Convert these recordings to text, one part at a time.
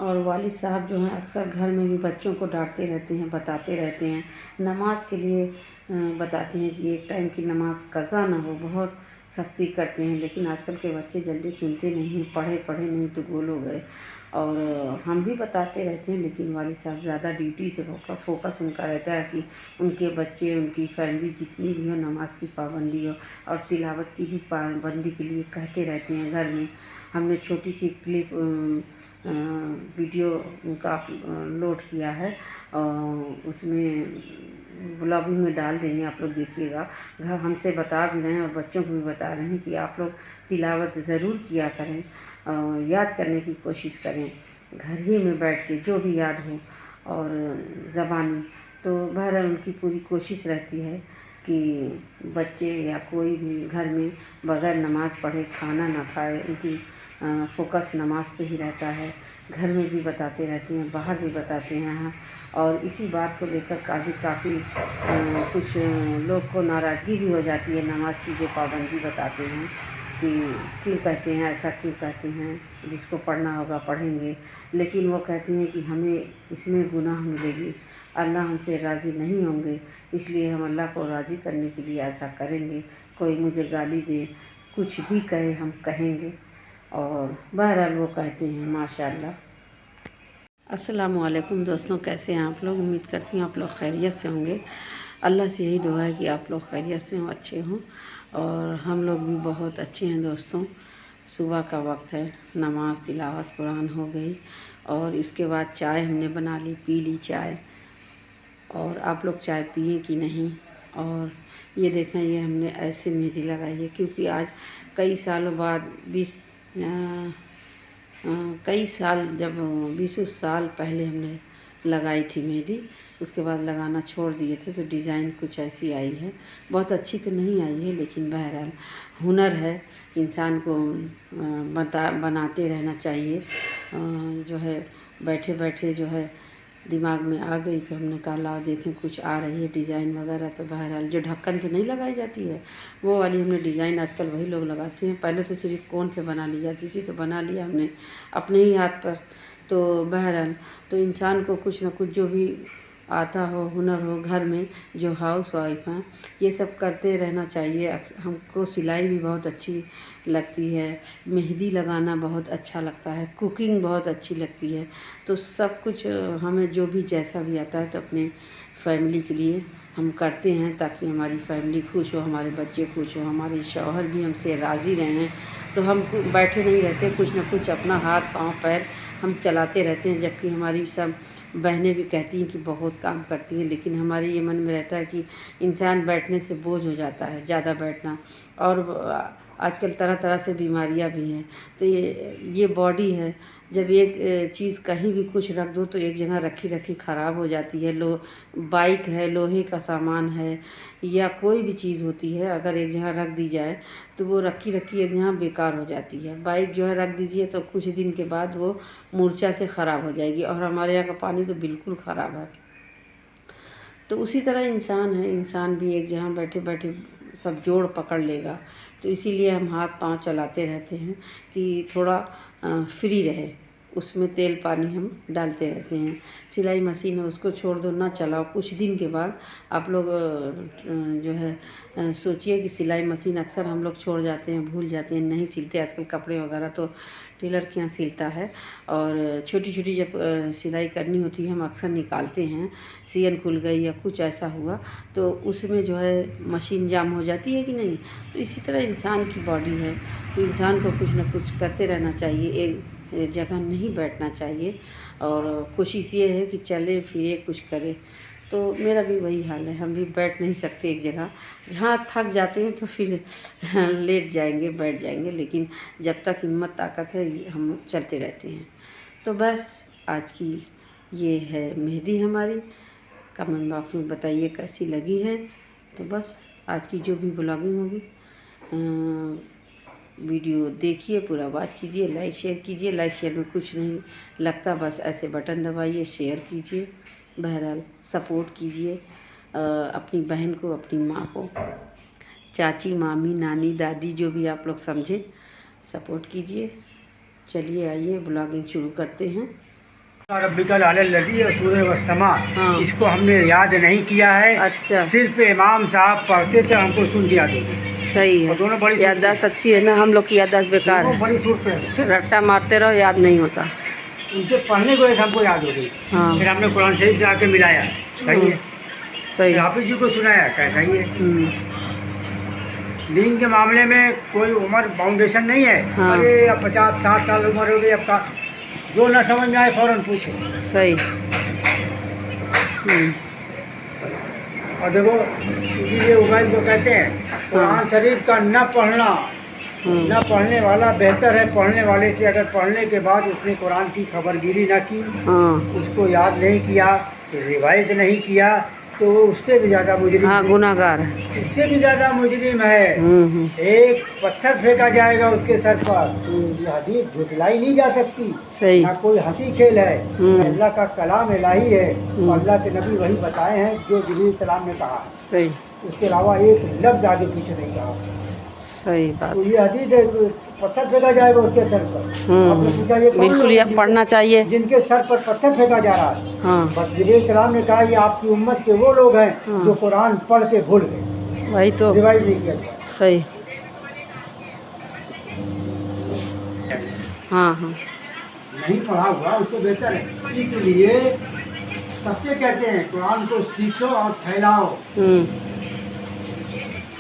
और वालिद साहब जो हैं अक्सर घर में भी बच्चों को डांटते रहते हैं, बताते रहते हैं, नमाज के लिए बताते हैं कि एक टाइम की नमाज कज़ा ना हो, बहुत सख्ती करते हैं। लेकिन आजकल के बच्चे जल्दी सुनते नहीं हैं, पढ़े पढ़े नहीं तो गोल हो गए। और हम भी बताते रहते हैं, लेकिन वालिद साहब ज़्यादा ड्यूटी से फोकस उनका रहता है कि उनके बच्चे, उनकी फैमिली जितनी भी हो नमाज की पाबंदी हो, और तिलावत की भी पाबंदी के लिए कहते रहते हैं घर में। हमने छोटी सी क्लिप वीडियो उनका लोड किया है, और उसमें ब्लॉगिंग में डाल देंगे, आप लोग देखिएगा। घर हमसे बता भी रहे हैं और बच्चों को भी बता रहे हैं कि आप लोग तिलावत ज़रूर किया करें, याद करने की कोशिश करें घर ही में बैठ के, जो भी याद हो, और ज़बानी। तो बहरहाल उनकी पूरी कोशिश रहती है कि बच्चे या कोई भी घर में बगैर नमाज़ पढ़े खाना ना खाए। उनकी फोकस नमाज पे ही रहता है। घर में भी बताते रहते हैं, बाहर भी बताते हैं। और इसी बात को लेकर काफ़ी कुछ लोग को नाराज़गी भी हो जाती है नमाज की जो पाबंदी बताते हैं कि क्यों कहते हैं, ऐसा क्यों कहते हैं, जिसको पढ़ना होगा पढ़ेंगे। लेकिन वो कहते हैं कि हमें इसमें गुनाह मिलेगी, अल्लाह हमसे राज़ी नहीं होंगे, इसलिए हम अल्लाह को राज़ी करने के लिए ऐसा करेंगे। कोई मुझे गाली दे, कुछ भी कहे, हम कहेंगे। और बहरहाल वो कहते हैं माशाअल्लाह। अस्सलामु अलैकुम दोस्तों, कैसे हैं आप लोग? उम्मीद करती हूँ आप लोग खैरियत से होंगे। अल्लाह से यही दुआ है कि आप लोग खैरियत से हों, अच्छे हों। और हम लोग भी बहुत अच्छे हैं दोस्तों। सुबह का वक्त है, नमाज तिलावत कुरान हो गई, और इसके बाद चाय हमने बना ली, पी ली चाय। और आप लोग चाय पिए कि नहीं? और ये देखें, ये हमने ऐसे मेहंदी लगाई है क्योंकि आज कई सालों बाद कई साल, जब 20 साल पहले हमने लगाई थी मेहंदी, उसके बाद लगाना छोड़ दिए थे, तो डिज़ाइन कुछ ऐसी आई है। बहुत अच्छी तो नहीं आई है, लेकिन बहरहाल हुनर है, इंसान को बनाते रहना चाहिए। जो है बैठे बैठे जो है दिमाग में आ गई, तो हमने कहा लाओ देखें कुछ आ रही है डिज़ाइन वगैरह। तो बहरहाल जो ढक्कन से नहीं लगाई जाती है, वो वाली हमने डिज़ाइन आजकल वही लोग लगाते हैं। पहले तो सिर्फ कोन से बना ली जाती थी, तो बना लिया हमने अपने ही हाथ पर। तो बहरहाल तो इंसान को कुछ ना कुछ जो भी आता हो, हुनर हो, घर में जो हाउस वाइफ हैं ये सब करते रहना चाहिए। हमको सिलाई भी बहुत अच्छी लगती है, मेहंदी लगाना बहुत अच्छा लगता है, कुकिंग बहुत अच्छी लगती है। तो सब कुछ हमें जो भी जैसा भी आता है, तो अपने फैमिली के लिए हम करते हैं, ताकि हमारी फैमिली खुश हो, हमारे बच्चे खुश हो, हमारे शौहर भी हमसे राज़ी रहें। तो हम बैठे नहीं रहते, कुछ ना कुछ अपना हाथ पाँव पैर हम चलाते रहते हैं। जबकि हमारी सब बहनें भी कहती हैं कि बहुत काम करती हैं, लेकिन हमारे ये मन में रहता है कि इंसान बैठने से बोझ हो जाता है, ज़्यादा बैठना। और आजकल तरह तरह से बीमारियां भी हैं। तो ये बॉडी है, जब एक चीज़ कहीं भी कुछ रख दो तो एक जगह रखी रखी ख़राब हो जाती है। बाइक है, लोहे का सामान है, या कोई भी चीज़ होती है, अगर एक जगह रख दी जाए तो वो रखी रखी एक जगह बेकार हो जाती है। बाइक जो है रख दीजिए तो कुछ दिन के बाद वो मूर्छा से ख़राब हो जाएगी। और हमारे यहाँ का पानी तो बिल्कुल ख़राब है। तो उसी तरह इंसान है, इंसान भी एक जगह बैठे बैठे सब जोड़ पकड़ लेगा। तो इसीलिए हम हाथ पांव चलाते रहते हैं कि थोड़ा फ्री रहे। उसमें तेल पानी हम डालते रहते हैं। सिलाई मशीन है, उसको छोड़ दो, ना चलाओ, कुछ दिन के बाद आप लोग जो है सोचिए कि सिलाई मशीन अक्सर हम लोग छोड़ जाते हैं, भूल जाते हैं, नहीं सिलते। आजकल कपड़े वगैरह तो टेलर के यहाँ सिलता है, और छोटी छोटी जब सिलाई करनी होती है हम अक्सर निकालते हैं। सियन खुल गई या कुछ ऐसा हुआ तो उसमें जो है मशीन जाम हो जाती है कि नहीं। तो इसी तरह इंसान की बॉडी है, तो इंसान को कुछ ना कुछ करते रहना चाहिए, एक जगह नहीं बैठना चाहिए। और कोशिश ये है कि चले फिरे, कुछ करें। तो मेरा भी वही हाल है, हम भी बैठ नहीं सकते एक जगह। जहाँ थक जाते हैं तो फिर लेट जाएंगे, बैठ जाएंगे, लेकिन जब तक हिम्मत ताकत है हम चलते रहते हैं। तो बस आज की ये है मेहंदी हमारी। कमेंट बॉक्स में बताइए कैसी लगी है। तो बस आज की जो भी ब्लॉगिंग होगी, वीडियो देखिए, पूरा बात कीजिए, लाइक शेयर कीजिए। लाइक शेयर में कुछ नहीं लगता, बस ऐसे बटन दबाइए, शेयर कीजिए। बहरहाल सपोर्ट कीजिए अपनी बहन को, अपनी माँ को, चाची, मामी, नानी, दादी, जो भी आप लोग समझे, सपोर्ट कीजिए। चलिए आइए ब्लॉगिंग शुरू करते हैं। रब्बिकल आला लज़ी और सूरह वस्समा, हाँ। इसको हमने याद नहीं किया है। अच्छा, सिर्फ इमाम साहब पढ़ते थे, हमको सुन के याद होगी। सही और दोनों बड़ी है। याददाश्त अच्छी है ना, हम लोग की याददाश्त बेकार दोनों है। बड़ी सूरत है। रट्टा मारते रहो, याद नहीं होता। उनके पढ़ने को हमको याद हो गई। हाँ। फिर हमने कुरान शरीफ से आके मिलाया, सही है। सही। फिर हाफिज जी को सुनाया, कैसा ही है। हम्म। दीन के मामले में कोई उम्र बाउंडेशन नहीं है। हाँ। अरे अब 50-60 साल उम्र हो गई, अब का जो ना समझ में आए फौरन पूछो। सही। और देखो, इसीलिए उबैद को कहते हैं कुरान शरीफ का न पढ़ना, न पढ़ने वाला बेहतर है पढ़ने वाले से। अगर पढ़ने के बाद उसने कुरान की खबरगिरी न की, उसको याद नहीं किया, रिवाइज नहीं किया, तो वो उससे भी ज़्यादा मुजरिम, हाँ, गुनाहगार है, उससे भी ज़्यादा मुजरिम है। एक पत्थर फेंका जाएगा उसके सर पर। ये हदीस झुठलाई नहीं जा सकती। सही। ना कोई हंसी खेल है, अल्लाह का कलाम इलाही है। अल्लाह के नबी वही बताए हैं जो जिब्रील सलाम ने कहा। सही। उसके अलावा एक लफ्ज़ आगे पीछे नहीं कहा। सही बात। तो ये हदीस है, पत्थर फेंका जाएगा उसके सर पर। आपने पूछा ये कौन बिल्कुल, लोग ये हैं पढ़ना चाहिए। जिनके सर पर पत्थर फेंका जा रहा है? हाँ। बस जिब्रील सलाम ने कहा ये आपकी उम्मत के वो लोग हैं जो कुरान पढ़ के भूल गए, वही तो। रिवाइज नहीं किया। सही। हाँ हाँ। नहीं पढ़ा हुआ उससे बेहतर है। इसलिए सबसे कहते हैं कुरान को सीखो और फैलाओ।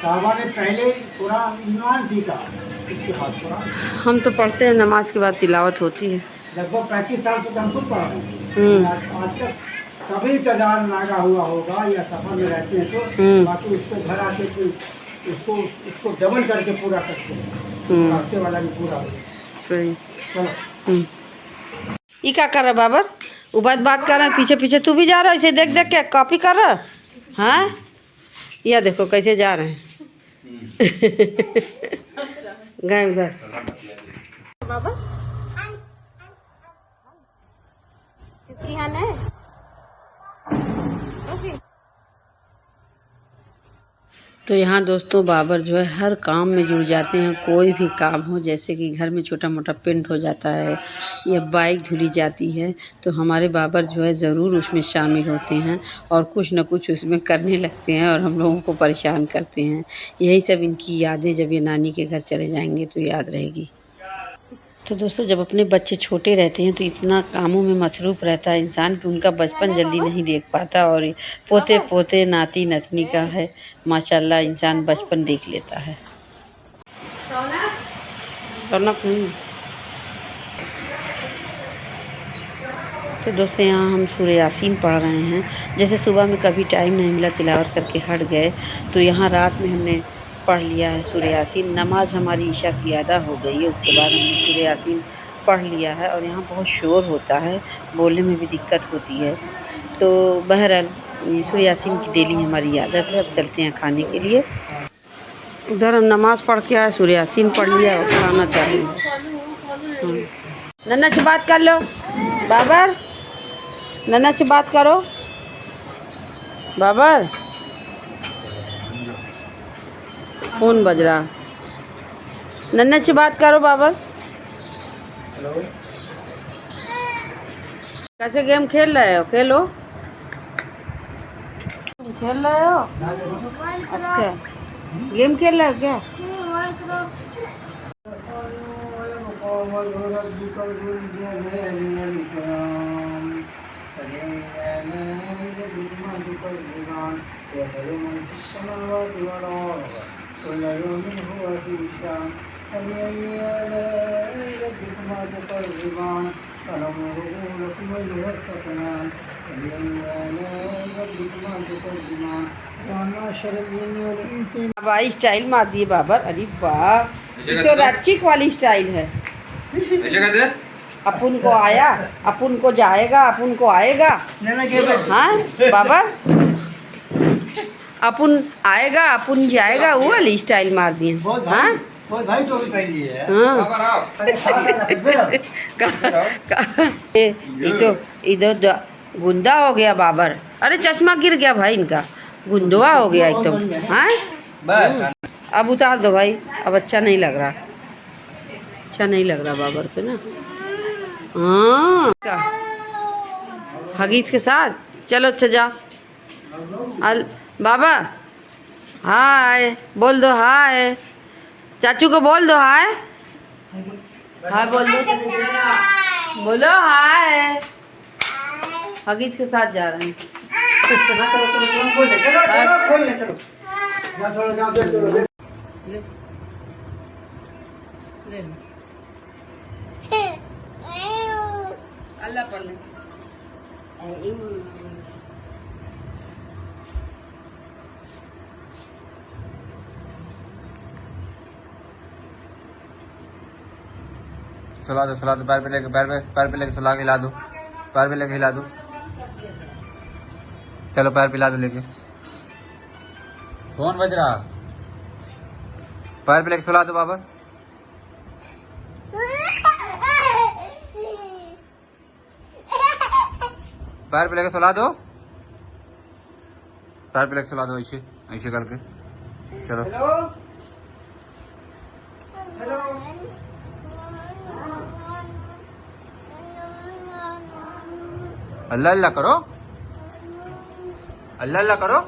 साहबा ने पहले कुरान ईमान सीखा, इसके बाद कुरान। हम तो पढ़ते हैं, नमाज के बाद तिलावत होती है। लगभग 35 साल से हम खुद पढ़ रहे हैं। आज तक कभी कदार नागा हुआ होगा या सफर में रहते हैं तो, बाकी उसको घर आके उसको डबल करके पूरा करते हैं। रास्ते वाला भी पूरा हो। सही। चलो। ये क्या कर रहा बाबर? उबैद बात कर रहा है, पीछे पीछे तू भी जा रहा है, इसे देख देख के कॉपी कर रहा है। हाँ, यह देखो कैसे जा रहे हैं। गए उधर बाबा किसकी है ना? तो यहाँ दोस्तों बाबर जो है हर काम में जुड़ जाते हैं। कोई भी काम हो, जैसे कि घर में छोटा मोटा पेंट हो जाता है या बाइक धुली जाती है, तो हमारे बाबर जो है ज़रूर उसमें शामिल होते हैं और कुछ न कुछ उसमें करने लगते हैं और हम लोगों को परेशान करते हैं। यही सब इनकी यादें जब ये नानी के घर चले जाएंगे तो याद रहेगी। तो दोस्तों, जब अपने बच्चे छोटे रहते हैं तो इतना कामों में मसरूफ़ रहता है इंसान कि उनका बचपन जल्दी नहीं देख पाता। और पोते पोते नाती नतनी का है माशाल्लाह, इंसान बचपन देख लेता है। तो दोस्तों, यहाँ हम सूरह यासीन पढ़ रहे हैं। जैसे सुबह में कभी टाइम नहीं मिला, तिलावत करके हट गए, तो यहाँ रात में हमने पढ़ लिया है सूरह यासीन। नमाज हमारी ईशा की अदा हो गई है, उसके बाद हमने सूरह यासीन पढ़ लिया है। और यहाँ बहुत शोर होता है, बोलने में भी दिक्कत होती है। तो बहरहाल सूरह यासीन की डेली हमारी आदत है। अब चलते हैं खाने के लिए। उधर हम नमाज़ पढ़ के आए, सूरह यासीन पढ़ लिया और खाना चालू है। नन्ना से बात कर लो बाबर, नन्ना से बात करो बाबर। फ़ोन बज रहा, नन्ना से बात करो बाबर। कैसे गेम खेल रहे हो? खेलो, खेल रहे हो? अच्छा, गेम खेल रहे हो क्या? भाई स्टाइल मार दिए बाबर। अरे वाह, ये तो रैपचिक वाली स्टाइल है। अपन को आया, अपन को जाएगा, अपन को आएगा। हाँ बाबर, अपन आएगा अपन जाएगा, वो वाली स्टाइल मार दिए। हाँ भाई टोपी पहन ली है। ये तो इधर गुंदा हो गया बाबर। अरे चश्मा गिर गया भाई इनका, गुंदवा हो गया एकदम। हाँ, अब उतार दो भाई, अब अच्छा नहीं लग रहा, अच्छा नहीं लग रहा बाबर को ना। हाँ, हगीज के साथ। चलो अच्छा जा। बाबा हाय बोल दो, हाय चाचू को बोल दो, हाय हाय बोल दो, बोलो हाय। हगीज के साथ जा रहे हैं। ले ले अल्लाह पढ़ ले। सुला दो, पैर पे लेके सुला के हिला दो, पैर पे लेके हिला दो। चलो पैर पिला दो लेके। कौन बज रहा? पैर पे लेके सुला दो बाबा। पैर पे लेके सुला दो, पैर पे लेके सुला दो, ऐसे ऐसे करके। चलो अल्लाह अल्लाह करो, अल्लाह अल्लाह करो।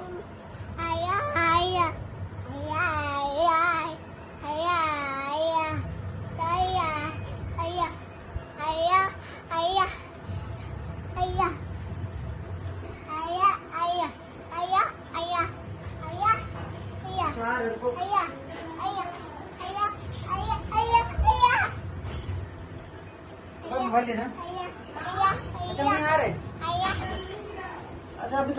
अच्छा, मैं आ रहे। अच्छा, अभी